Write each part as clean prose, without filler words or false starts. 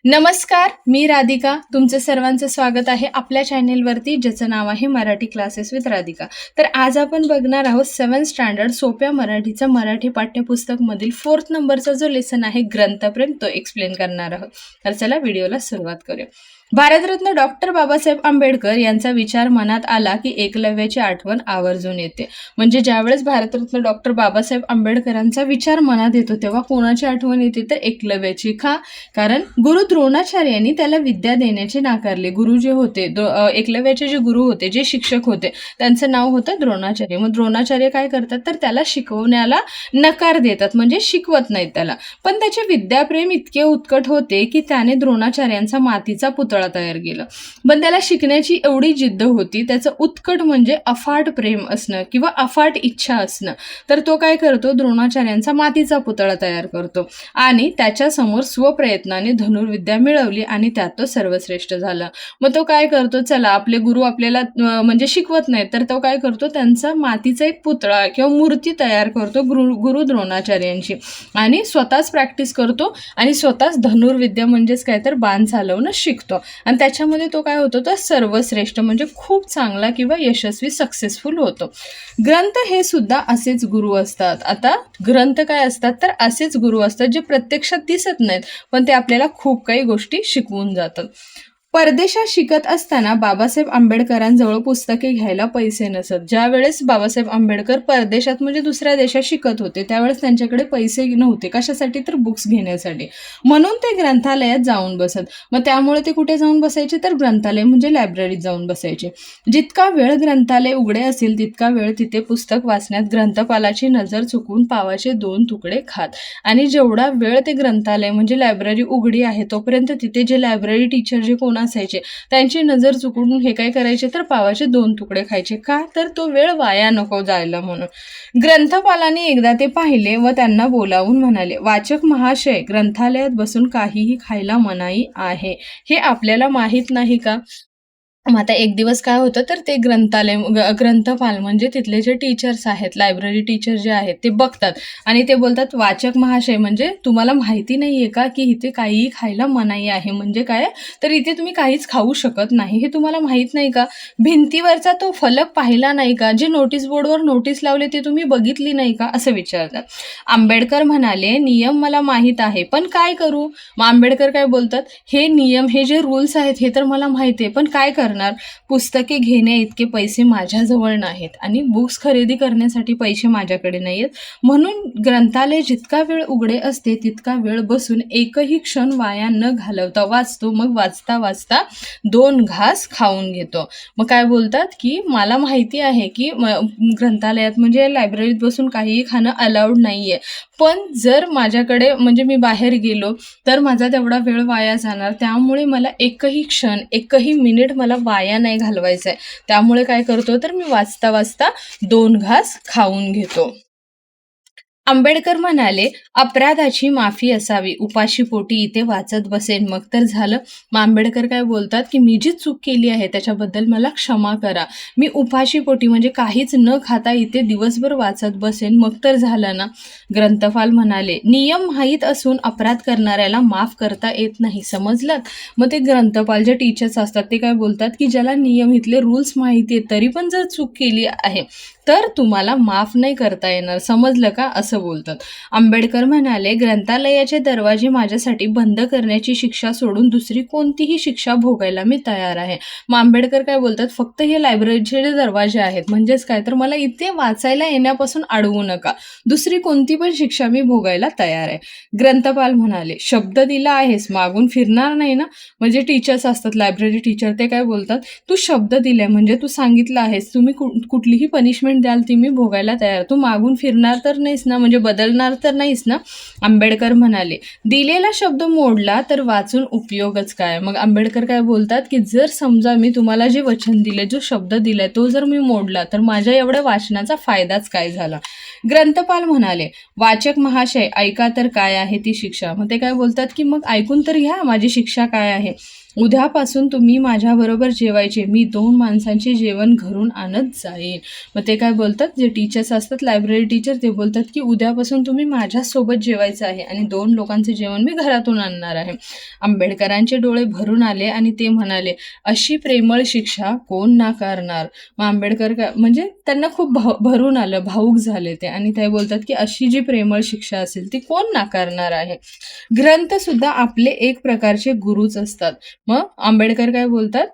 नमस्कार, मी राधिका. तुमचं सर्वांचं स्वागत आहे आपल्या चॅनेलवरती, ज्याचं नाव आहे मराठी क्लासेस विथ राधिका. तर आज आपण बघणार आहोत 7th स्टँडर्ड सोप्या मराठीचं मराठी पाठ्यपुस्तकमधील 4th नंबरचा जो लेसन आहे ग्रंथप्रेम, तो एक्सप्लेन करणार आहोत. तर चला व्हिडिओला सुरुवात करूया. भारतरत्न डॉक्टर बाबासाहेब आंबेडकर यांचा विचार मनात आला की एकलव्याची आठवण आवर्जून येते. म्हणजे ज्यावेळेस भारतरत्न डॉक्टर बाबासाहेब आंबेडकरांचा विचार मनात येतो तेव्हा कोणाची आठवण येते? तर एकलव्याची. का? कारण गुरु द्रोणाचार्यांनी त्याला विद्या देण्याचे नाकारले. गुरु जे होते, एकलव्याचे जे गुरु होते, जे शिक्षक होते, त्यांचं नाव होतं द्रोणाचार्य. मग द्रोणाचार्य काय करतात? तर त्याला शिकवण्याला नकार देतात, म्हणजे शिकवत नाहीत त्याला. पण त्याचे विद्याप्रेम इतके उत्कट होते की त्याने द्रोणाचार्यांचा मातीचा पुतळा तयार केला. पण त्याला शिकण्याची एवढी जिद्द होती, त्याचं उत्कट म्हणजे अफाट प्रेम असणं किंवा अफाट इच्छा असणं. तर तो काय करतो? द्रोणाचार्यांचा मातीचा पुतळा तयार करतो आणि त्याच्या समोर स्वप्रयत्नाने धनुर्विद्या मिळवली आणि त्यात तो सर्वश्रेष्ठ झाला. मग तो काय करतो? चला, आपले गुरु आपल्याला म्हणजे शिकवत नाहीत, तर तो काय करतो? त्यांचा मातीचा एक पुतळा किंवा मूर्ती तयार करतो गुरु द्रोणाचार्यांची आणि स्वतःच प्रॅक्टिस करतो आणि स्वतःच धनुर्विद्या म्हणजेच काय तर बाण चालवणं शिकतो. आणि त्याच्यामध्ये तो काय होतो? तर सर्वश्रेष्ठ म्हणजे खूप चांगला किंवा यशस्वी सक्सेसफुल होतो. ग्रंथ हे सुद्धा असेच गुरु असतात. आता ग्रंथ काय असतात? तर असेच गुरु असतात जे प्रत्यक्षात दिसत नाहीत, पण ते आपल्याला खूप काही गोष्टी शिकवून जातात. परदेशात शिकत असताना बाबासाहेब आंबेडकरांजवळ पुस्तके घ्यायला पैसे नसत. ज्या वेळेस बाबासाहेब आंबेडकर परदेशात म्हणजे दुसऱ्या देशात शिकत होते त्यावेळेस त्यांच्याकडे पैसे नव्हते. कशासाठी? तर बुक्स घेण्यासाठी. म्हणून ते ग्रंथालयात जाऊन बसत. मग त्यामुळे ते कुठे जाऊन बसायचे? तर ग्रंथालय म्हणजे लायब्ररीत जाऊन बसायचे. जितका वेळ ग्रंथालय उघडे असेल तितका वेळ तिथे पुस्तक वाचण्यात ग्रंथपालाची नजर चुकवून पावाचे 2 तुकडे खात. आणि जेवढा वेळ ते ग्रंथालय म्हणजे लायब्ररी उघडी आहे तोपर्यंत तिथे जे लायब्ररी टीचर जे कोण असायचे त्यांची नजर चुकवून हे काय करायचे? तर पावाचे 2 तुकडे खायचे. का? तर तो वेळ वाया नको जायला म्हणून. ग्रंथपालाने एकदा ते पाहिले व त्यांना बोलावून म्हणाले, वाचक महाशय, ग्रंथालयात बसून काहीही खायला मनाई आहे, हे आपल्याला माहीत नाही का? मग आता एक दिवस काय होतं? तर ते ग्रंथपाल म्हणजे तिथले जे टीचर्स आहेत, लायब्ररी टीचर जे आहेत, ते बघतात आणि ते बोलतात, वाचक महाशय, म्हणजे तुम्हाला माहिती नाहीये का की इथे काहीही खायला मनाई आहे? म्हणजे काय? तर इथे तुम्ही काहीच खाऊ शकत नाही, हे तुम्हाला माहित नाही का? भिंतीवरचा तो फलक पाहिला नाही का? जे नोटीस बोर्डवर नोटीस लावले ते तुम्ही बघितली नाही का? असं विचारतात. आंबेडकर म्हणाले, नियम मला माहीत आहे, पण काय करू? मग आंबेडकर काय बोलतात? हे नियम, हे जे रूल्स आहेत हे तर मला माहिती आहे, पण काय करणार? पुस्तके घेणे इतके पैसे माझ्याजवळ नाहीत आणि बुक्स खरेदी करण्यासाठी पैसे माझ्याकडे नाहीत. म्हणून ग्रंथालय जितका वेळ उघडे असते तितका वेळ बसून एकही क्षण वाया न घालवता वाचतो. मग वाचता वाचता 2 घास खाऊन घेतो. मग काय बोलतात की मला माहिती आहे की ग्रंथालयात म्हणजे लायब्ररीत बसून काहीही खाणं अलाउड नाहीये, पण जर माझ्याकडे म्हणजे मी बाहेर गेलो तर माझा तेवढा वेळ वाया जाणार. त्यामुळे मला एकही क्षण, एकही मिनिट मला वाया नाही घालवायचा आहे. त्यामुळे काय करतो? तर मी वाचता वाचता 2 घास खाऊन घेतो. आंबेडकर म्हणाले, अपराधाची माफी असावी, उपाशीपोटी इथे वाचत बसेन मग तर झालं. मग आंबेडकर काय बोलतात की मी जी चूक केली आहे त्याच्याबद्दल मला क्षमा करा. मी उपाशीपोटी म्हणजे काहीच न खाता इथे दिवसभर वाचत बसेन मग तर झालं ना. ग्रंथपाल म्हणाले, नियम माहीत असून अपराध करणाऱ्याला माफ करता येत नाही, समजलात? मग ते ग्रंथपाल जे टीचर्स असतात ते काय बोलतात की ज्याला नियम, इथले रूल्स माहिती आहेत तरी पण जर चूक केली आहे तर तुम्हाला माफ नाही करता येणार, समजलं का? असं बोलतात. आंबेडकर म्हणाले, ग्रंथालयाचे दरवाजे माझ्यासाठी बंद करण्याची शिक्षा सोडून दुसरी कोणतीही शिक्षा भोगायला मी तयार आहे. मग आंबेडकर काय बोलतात? फक्त हे लायब्ररीचे जे दरवाजे आहेत म्हणजेच काय, तर मला इथे वाचायला येण्यापासून अडवू नका, दुसरी कोणती पण शिक्षा मी भोगायला तयार आहे. ग्रंथपाल म्हणाले, शब्द दिला आहेस, मागून फिरणार नाही ना. म्हणजे टीचर्स असतात, लायब्ररी टीचर, ते काय बोलतात? तू शब्द दिलाय म्हणजे तू सांगितलं आहेस, तुम्ही कुठलीही पनिशमेंट द्याल ती मी भोगायला तयार, तू मागून फिरणार तर नाहीस ना, म्हणजे बदलणार तर नाहीस ना. आंबेडकर म्हणाले, दिलेला शब्द मोडला तर वाचून उपयोगच काय? मग आंबेडकर काय बोलतात की जर समजा मी तुम्हाला जे वचन दिले, जो शब्द दिलाय तो जर मी मोडला तर माझ्या एवढ्या वाचनाचा फायदाच काय झाला? ग्रंथपाल म्हणाले, वाचक महाशय, ऐका तर काय आहे ती शिक्षा. मग ते काय बोलतात की मग ऐकून तर घ्या माझी शिक्षा काय आहे. उद्यापासून तुम्ही माझ्याबरोबर जेवायचे, मी 2 माणसांचे जेवण घरून आणत जाईन. मग ते काय बोलतात, जे टीचर्स असतात लायब्ररी टीचर, ते बोलतात की उद्यापासून तुम्ही माझ्यासोबत जेवायचं आहे आणि 2 लोकांचे जेवण मी घरातून आणणार आहे. आंबेडकरांचे डोळे भरून आले आणि ते म्हणाले, अशी प्रेमळ शिक्षा कोण नाकारणार. मग आंबेडकर म्हणजे त्यांना खूप भरून आलं, भावूक झाले ते, आणि ते बोलतात की अशी जी प्रेमळ शिक्षा असेल ती कोण नाकारणार आहे. ग्रंथ सुद्धा आपले एक प्रकारचे गुरुच असतात. मग आंबेडकर काय बोलतात,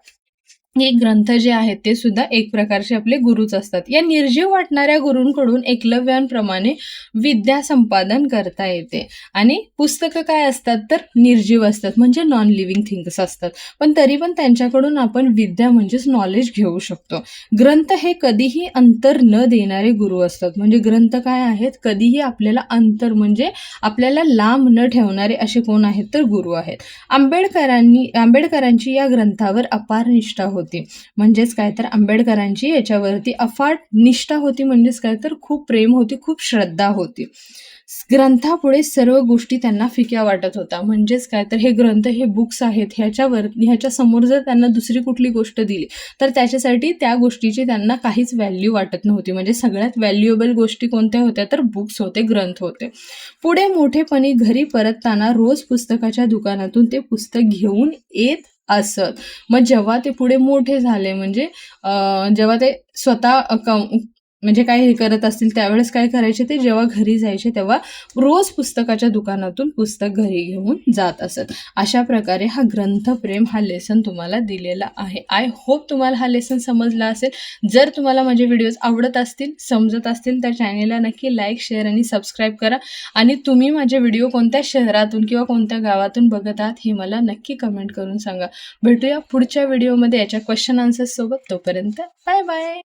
हे ग्रंथ जे आहेत ते सुद्धा एक प्रकारचे आपले गुरुच असतात. या निर्जीव वाटणाऱ्या गुरूंकडून एकलव्यांप्रमाणे विद्या संपादन करता येते. आणि पुस्तकं काय असतात तर निर्जीव असतात, म्हणजे नॉन लिव्हिंग थिंग्स असतात, पण तरी पण त्यांच्याकडून आपण विद्या म्हणजेच नॉलेज घेऊ शकतो. ग्रंथ हे कधीही अंतर न देणारे गुरु असतात. म्हणजे ग्रंथ काय आहेत, कधीही आपल्याला अंतर म्हणजे आपल्याला लांब न ठेवणारे असे कोण आहेत तर गुरु आहेत. आंबेडकरांची या ग्रंथावर अपार निष्ठा होती. म्हणजेच काय तर आंबेडकरांची याच्यावरती अफाट निष्ठा होती, म्हणजेच काय तर खूप प्रेम होती, खूप श्रद्धा होती. ग्रंथापुढे सर्व गोष्टी त्यांना फिक्या वाटत होता. म्हणजेच काय तर हे ग्रंथ, हे बुक्स आहेत, ह्याच्या समोर जर त्यांना दुसरी कुठली गोष्ट दिली तर त्याच्यासाठी त्या गोष्टीची त्यांना काहीच व्हॅल्यू वाटत नव्हती. म्हणजे सगळ्यात व्हॅल्युएबल गोष्टी कोणत्या होत्या तर बुक्स होते, ग्रंथ होते. पुढे मोठेपणी घरी परतताना रोज पुस्तकाच्या दुकानातून ते पुस्तक घेऊन येत असत. मग जेव्हा ते पुढे मोठे झाले, म्हणजे जेव्हा ते स्वतः म्हणजे काय हे करत असतील त्यावेळेस काय करायचे, ते जेव्हा घरी जायचे तेव्हा रोज पुस्तकाच्या दुकानातून पुस्तक घरी घेऊन जात असत. अशा प्रकारे हा ग्रंथप्रेम हा लेसन तुम्हाला दिलेला आहे. आय होप तुम्हाला हा लेसन समजला असेल. जर तुम्हाला माझे व्हिडिओज आवडत असतील, समजत असतील तर चॅनेलला नक्की लाईक, शेअर आणि सबस्क्राईब करा. आणि तुम्ही माझे व्हिडिओ कोणत्या शहरातून किंवा कोणत्या गावातून बघत आहात हे मला नक्की कमेंट करून सांगा. भेटूया पुढच्या व्हिडिओमध्ये याच्या क्वेश्चन आन्सर्स सोबत. तोपर्यंत बाय बाय.